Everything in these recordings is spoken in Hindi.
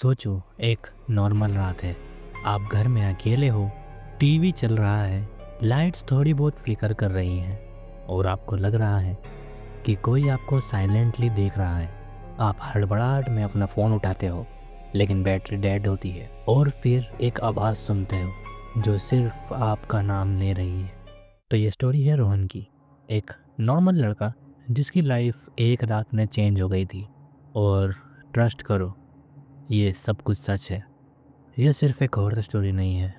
सोचो, एक नॉर्मल रात है। आप घर में अकेले हो, टीवी चल रहा है, लाइट्स थोड़ी बहुत फ्लिकर कर रही हैं और आपको लग रहा है कि कोई आपको साइलेंटली देख रहा है। आप हड़बड़ाहट में अपना फ़ोन उठाते हो, लेकिन बैटरी डेड होती है और फिर एक आवाज़ सुनते हो जो सिर्फ आपका नाम ले रही है। तो ये स्टोरी है रोहन की, एक नॉर्मल लड़का जिसकी लाइफ एक रात में चेंज हो गई थी। और ट्रस्ट करो, ये सब कुछ सच है। ये सिर्फ एक हॉरर स्टोरी नहीं है,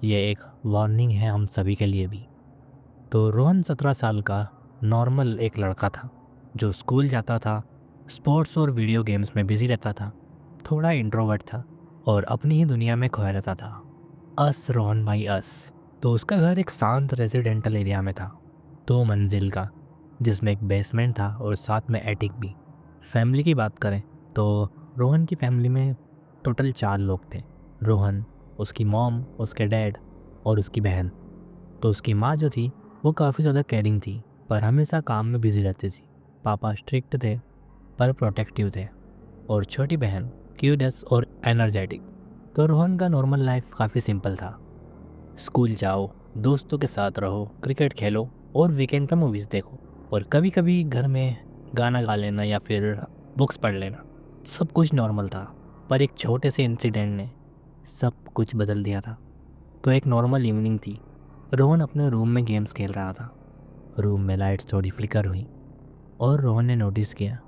ये एक वार्निंग है हम सभी के लिए भी। तो रोहन 17 साल का नॉर्मल एक लड़का था जो स्कूल जाता था, स्पोर्ट्स और वीडियो गेम्स में बिजी रहता था, थोड़ा इंट्रोवर्ट था और अपनी ही दुनिया में खोया रहता था। अस रोहन बाई अस। तो उसका घर एक शांत रेजिडेंटल एरिया में था, 2 मंजिल का, जिसमें एक बेसमेंट था और साथ में एटिक भी। फैमिली की बात करें तो रोहन की फैमिली में टोटल 4 लोग थे। रोहन, उसकी मॉम, उसके डैड और उसकी बहन। तो उसकी माँ जो थी वो काफ़ी ज़्यादा केयरिंग थी, पर हमेशा काम में बिजी रहती थी। पापा स्ट्रिक्ट थे पर प्रोटेक्टिव थे, और छोटी बहन क्यूरियस और एनर्जेटिक। तो रोहन का नॉर्मल लाइफ काफ़ी सिंपल था। स्कूल जाओ, दोस्तों के साथ रहो, क्रिकेट खेलो और वीकेंड पर मूवीज़ देखो, और कभी कभी घर में गाना गा लेना या फिर बुक्स पढ़ लेना। सब कुछ नॉर्मल था, पर एक छोटे से इंसिडेंट ने सब कुछ बदल दिया था। तो एक नॉर्मल इवनिंग थी। रोहन अपने रूम में गेम्स खेल रहा था। रूम में लाइट्स थोड़ी फ्लिकर हुई और रोहन ने नोटिस किया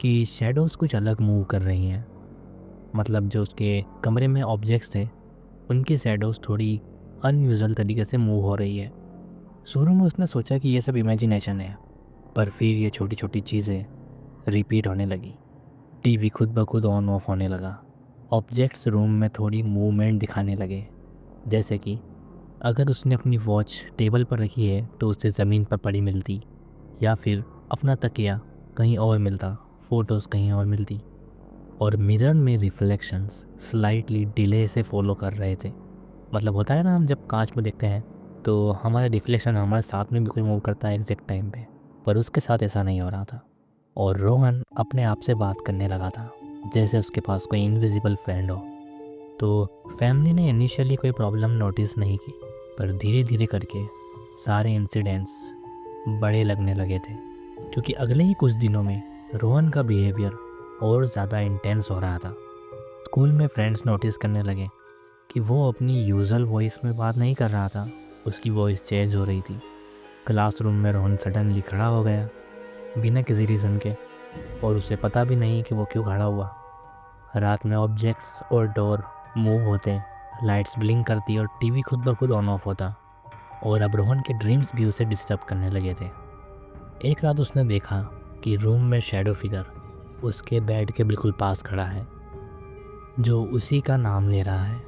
कि शैडोज़ कुछ अलग मूव कर रही हैं। मतलब जो उसके कमरे में ऑब्जेक्ट्स थे, उनकी शैडोज़ थोड़ी अनयूजुअल तरीके से मूव हो रही है। शुरू में उसने सोचा कि ये सब इमेजिनेशन है, पर फिर ये छोटी छोटी चीज़ें रिपीट होने लगी। टीवी खुद ब खुद ऑन ऑफ होने लगा। ऑब्जेक्ट्स रूम में थोड़ी मूवमेंट दिखाने लगे, जैसे कि अगर उसने अपनी वॉच टेबल पर रखी है तो उसे ज़मीन पर पड़ी मिलती, या फिर अपना तकिया कहीं और मिलता, फ़ोटोज़ कहीं और मिलती। और मिरर में रिफ्लेक्शंस स्लाइटली डिले से फॉलो कर रहे थे। मतलब होता है ना, हम जब कांच में देखते हैं तो हमारा रिफ्लेक्शन हमारे साथ में बिल्कुल मूव करता है एग्जैक्ट टाइम पे, पर उसके साथ ऐसा नहीं हो रहा था। और रोहन अपने आप से बात करने लगा था, जैसे उसके पास कोई इनविजिबल फ्रेंड हो। तो फैमिली ने इनिशियली कोई प्रॉब्लम नोटिस नहीं की, पर धीरे धीरे करके सारे इंसिडेंट्स बड़े लगने लगे थे, क्योंकि अगले ही कुछ दिनों में रोहन का बिहेवियर और ज़्यादा इंटेंस हो रहा था। स्कूल में फ्रेंड्स नोटिस करने लगे कि वो अपनी यूजुअल वॉइस में बात नहीं कर रहा था, उसकी वॉइस चेंज हो रही थी। क्लासरूम में रोहन सडनली खड़ा हो गया बिना किसी रीज़न के, और उसे पता भी नहीं कि वो क्यों खड़ा हुआ। रात में ऑब्जेक्ट्स और डोर मूव होते, लाइट्स ब्लिंक करती और टीवी खुद ब खुद ऑन ऑफ होता, और अब रोहन के ड्रीम्स भी उसे डिस्टर्ब करने लगे थे। एक रात उसने देखा कि रूम में शैडो फिगर उसके बेड के बिल्कुल पास खड़ा है, जो उसी का नाम ले रहा है।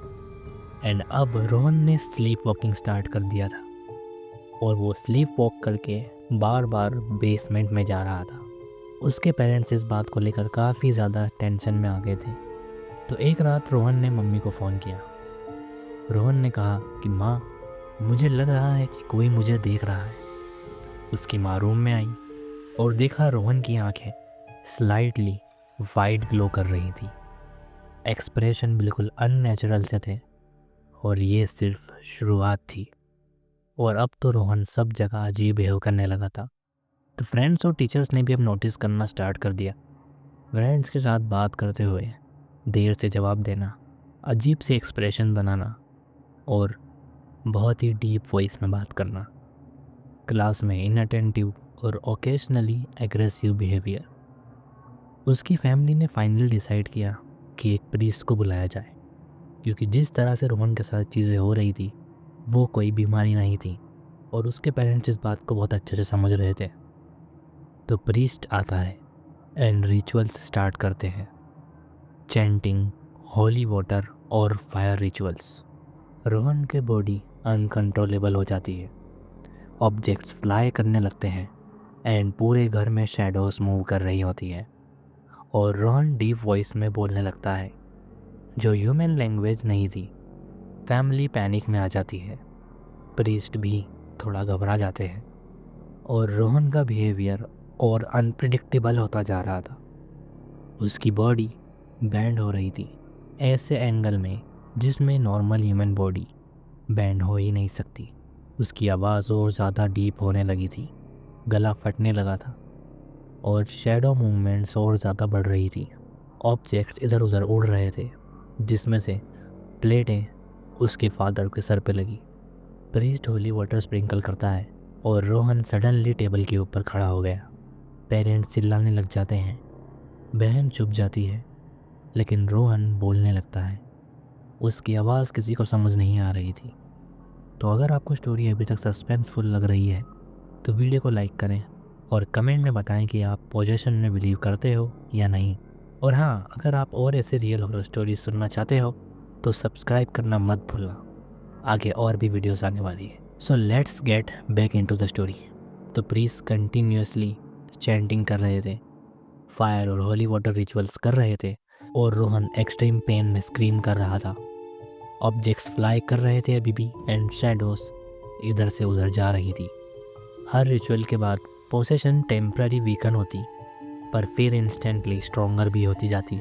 एंड अब रोहन ने स्लीप वॉकिंग स्टार्ट कर दिया था, और वो स्लीप वॉक करके बार बार बेसमेंट में जा रहा था। उसके पेरेंट्स इस बात को लेकर काफ़ी ज़्यादा टेंशन में आ गए थे। तो एक रात रोहन ने मम्मी को फ़ोन किया। रोहन ने कहा कि माँ, मुझे लग रहा है कि कोई मुझे देख रहा है। उसकी माँ रूम में आई और देखा रोहन की आंखें स्लाइटली वाइट ग्लो कर रही थी। एक्सप्रेशन बिल्कुल अननेचुरल से थे, और ये सिर्फ शुरुआत थी। और अब तो रोहन सब जगह अजीब बिहेव करने लगा था। तो फ्रेंड्स और टीचर्स ने भी अब नोटिस करना स्टार्ट कर दिया। फ्रेंड्स के साथ बात करते हुए देर से जवाब देना, अजीब से एक्सप्रेशन बनाना, और बहुत ही डीप वॉइस में बात करना। क्लास में इनअटेंटिव और ओकेजनली एग्रेसिव बिहेवियर। उसकी फैमिली ने फाइनली डिसाइड किया कि एक प्रीस्ट को बुलाया जाए, क्योंकि जिस तरह से रोहन के साथ चीज़ें हो रही थी वो कोई बीमारी नहीं थी, और उसके पेरेंट्स इस बात को बहुत अच्छे से समझ रहे थे। तो प्रीस्ट आता है एंड रिचुअल्स स्टार्ट करते हैं, चैंटिंग, होली वाटर और फायर रिचुअल्स। रोहन के बॉडी अनकंट्रोलेबल हो जाती है, ऑब्जेक्ट्स फ्लाई करने लगते हैं, एंड पूरे घर में शैडोज मूव कर रही होती है। और रोहन डीप वॉइस में बोलने लगता है, जो ह्यूमन लैंग्वेज नहीं थी। फैमिली पैनिक में आ जाती है, प्रीस्ट भी थोड़ा घबरा जाते हैं, और रोहन का बिहेवियर और अनप्रिडिक्टेबल होता जा रहा था। उसकी बॉडी बैंड हो रही थी, ऐसे एंगल में जिसमें नॉर्मल ह्यूमन बॉडी बैंड हो ही नहीं सकती। उसकी आवाज़ और ज़्यादा डीप होने लगी थी, गला फटने लगा था और शैडो मूवमेंट्स और ज़्यादा बढ़ रही थी। ऑब्जेक्ट्स इधर उधर उड़ रहे थे, जिसमें से प्लेटें उसके फादर के सर पे लगी। प्रीस्ट होली वाटर स्प्रिंकल करता है और रोहन सडनली टेबल के ऊपर खड़ा हो गया। पेरेंट्स चिल्लाने लग जाते हैं, बहन चुप जाती है, लेकिन रोहन बोलने लगता है। उसकी आवाज़ किसी को समझ नहीं आ रही थी। तो अगर आपको स्टोरी अभी तक सस्पेंसफुल लग रही है तो वीडियो को लाइक करें और कमेंट में बताएं कि आप पोजेशन में बिलीव करते हो या नहीं। और हाँ, अगर आप और ऐसे रियल हॉरर स्टोरीज सुनना चाहते हो तो सब्सक्राइब करना मत भूलना, आगे और भी वीडियोस आने वाली है। So let's get back into the story. तो प्रीस्ट कंटिन्यूसली चैंटिंग कर रहे थे, फायर और होली वाटर रिचुअल्स कर रहे थे और रोहन एक्सट्रीम पेन में स्क्रीम कर रहा था। ऑब्जेक्ट्स फ्लाई कर रहे थे अभी भी एंड शैडोज इधर से उधर जा रही थी। हर रिचुअल के बाद पोसेशन टेम्पररी वीकन होती, पर फिर इंस्टेंटली स्ट्रोंगर भी होती जाती।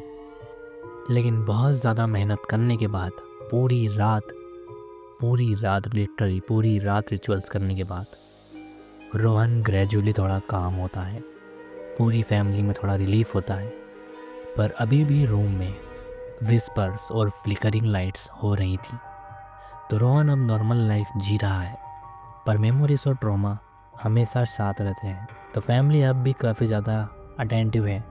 लेकिन बहुत ज़्यादा मेहनत करने के बाद, लिटरली पूरी रात रिचुअल्स करने के बाद रोहन ग्रेजुअली थोड़ा काम होता है। पूरी फैमिली में थोड़ा रिलीफ होता है, पर अभी भी रूम में विस्पर्स और फ्लिकरिंग लाइट्स हो रही थी। तो रोहन अब नॉर्मल लाइफ जी रहा है, पर मेमोरीज और ट्रॉमा हमेशा साथ रहते हैं। तो फैमिली अब भी काफ़ी ज़्यादा अटेंटिव है।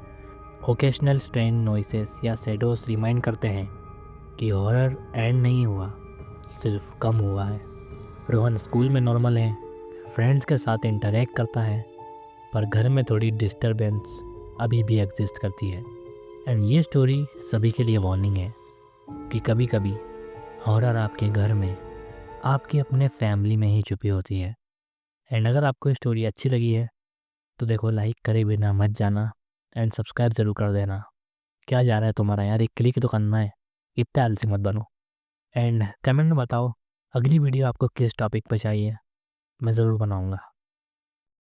ओकेशनल स्ट्रेन नॉइसेस या शैडोज रिमाइंड करते हैं कि हॉरर एंड नहीं हुआ, सिर्फ कम हुआ है। रोहन स्कूल में नॉर्मल है, फ्रेंड्स के साथ इंटरेक्ट करता है, पर घर में थोड़ी डिस्टरबेंस अभी भी एग्जिस्ट करती है। एंड ये स्टोरी सभी के लिए वार्निंग है कि कभी कभी हॉरर आपके घर में, आपकी अपने फैमिली में ही छुपी होती है। एंड अगर आपको ये स्टोरी अच्छी लगी है तो देखो, लाइक करे बिना मत जाना एंड सब्सक्राइब ज़रूर कर देना। क्या जा रहा है तुम्हारा यार, एक क्लिक तो करना है, इतना आलसी मत बनो। एंड कमेंट में बताओ अगली वीडियो आपको किस टॉपिक पर चाहिए, मैं ज़रूर बनाऊँगा।